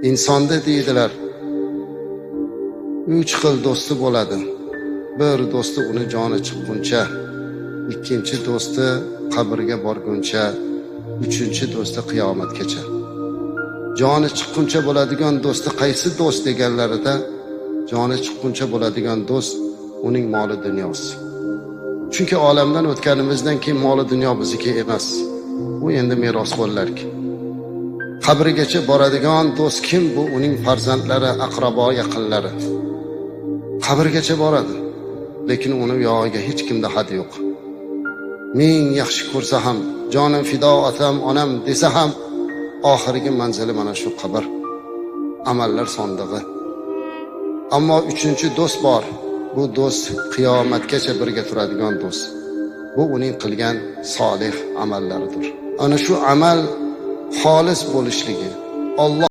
insonda deydilar, 3 xil do'sti bo'ladi. Bir do'sti uni joni chiqquncha, ikkinchi do'sti qabrga borguncha, uchinchi do'sti qiyomatgacha. Joni chiqquncha bo'ladigan do'sti qaysi do'st deganlarida, joni chiqquncha bo'ladigan do'st uning moli dunyosi. Chunki olamdan o'tganimizdan keyin moli dunyo bizniki emas. U endi merosxo'rlarki. Qabrigacha boradigan do'st kim? Bu uning farzandlari, aqrabo, yaqinlari. Qabrgacha boradi, lekin uni yog'iga hech kimda had yo'q. Ming yaxshi ko'rsa ham, jonim fido otam, onam desa ham, oxirgi manzili mana shu qabr, amallar sondig'i. Ammo uchinchi do'st bor. Bu do'st qiyomatgacha birga turadigan do'st. Bu uning qilgan solih amallaridir. Ana shu amal xolis bo'lishligi, Alloh